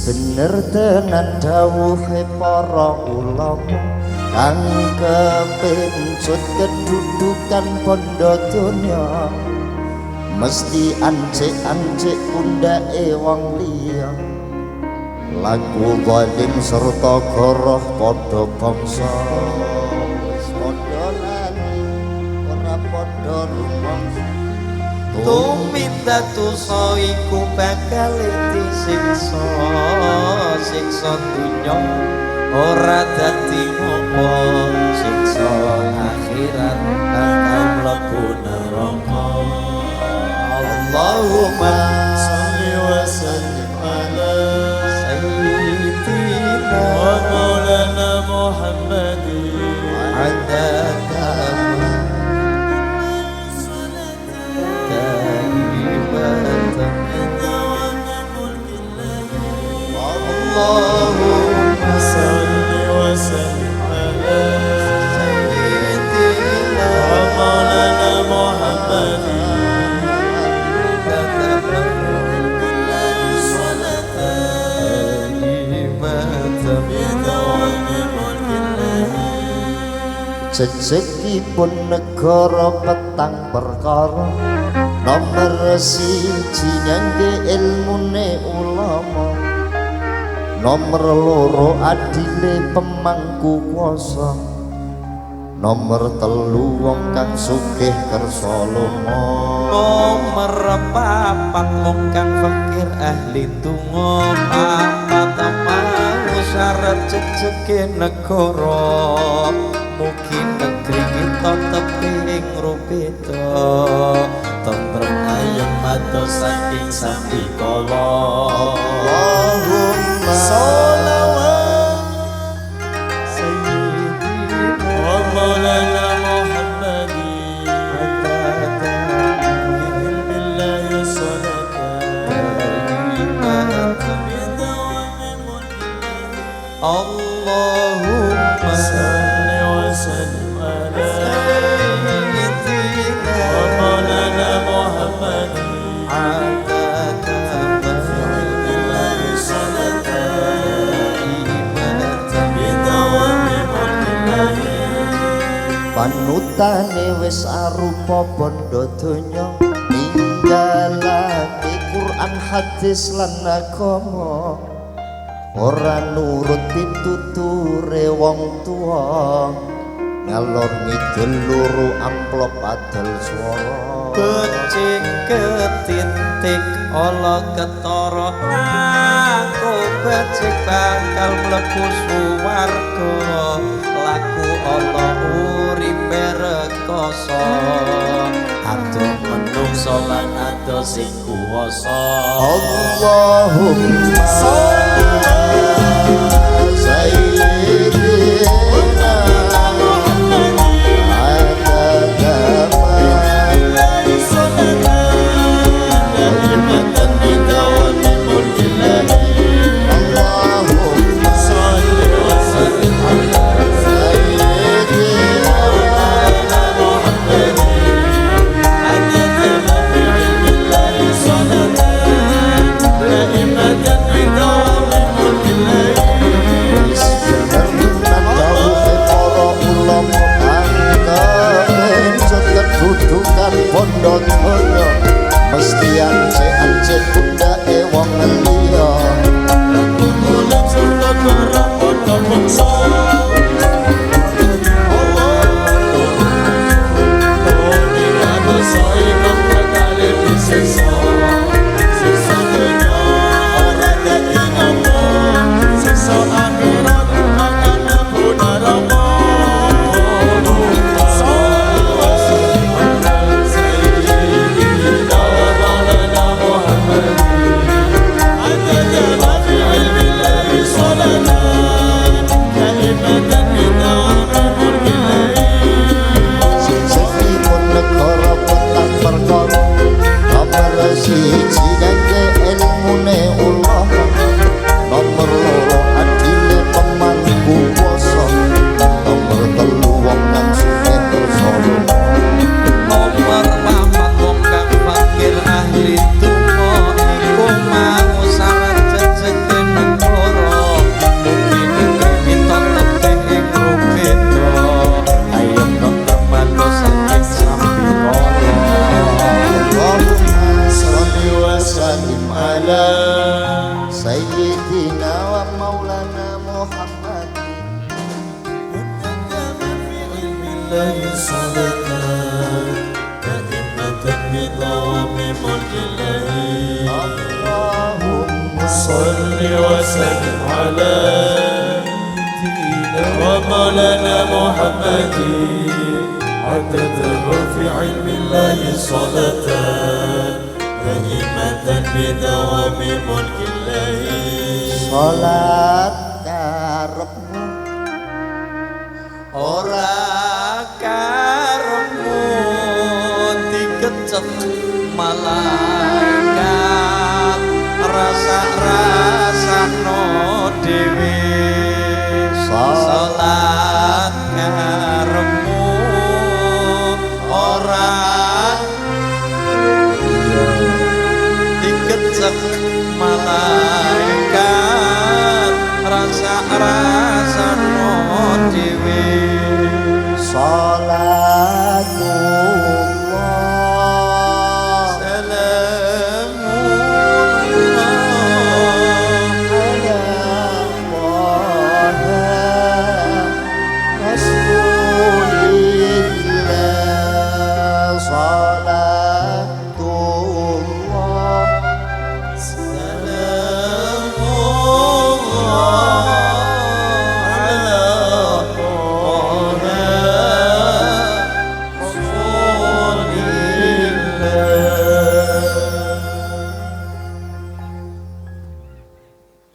bener tenan dawuhe para ulama kang kepencut kedudukan pondo donya mesti ancik-ancik undake wong liya laku zalim serta goroh padha bangsa wis padha lali ora padha rumangsa tumindak dosa iku bakal disiksa siksa dunya ora dadi ngopo siksa akhirat bakal mlebu neraka Allahumma shalli wa sallim ala sayyidina wa maulana Muhammadin adada Allahumma salli wa sallim ala sayyidina wa maulana Muhammadin jejegipun negara petang perkara nomor siji nyangge ilmune ulama nomor loro adile pemangku kuasa nomor telu wong kang sugih kersa lunga nomor papat wong kang fakir ahli donga papat mau syarat jejege negara mugi negeri kita teping rupita tembreng ayem matos saking sandikala Allahumma sholawat sayyidina wa maulana Muhammadin billahi Allahumma salli wa sallim ala sayyidina wa maulana Muhammadin panutane wis arupa bondo donya ninggalake Quran hadis lan agama ora nurut pituture wong tua ngalor ngidul luru amplop adol swara becik ketitik ala ketara aku becik bakal mlebu swarga laku ala uripe rekoso adoh menungso lan adoh sing kuwasa Allahumma sholli bondo donya mesti ance-ance undake wong liya laku golek surga karo padha bangsa siksa dunya ora dadi محمد وتقدم في علم الله صلاة دائمة بدوام ملك الله اللهم صل وسلم على سيدنا ومولانا محمد عدد في علم الله صلاة دائمة بدوام ملك الله salat karepmu ora karepmu dikecet malaikat rasa-rasano dhewe salat karepmu ora dikecet malaikat rasa-rasano dhewe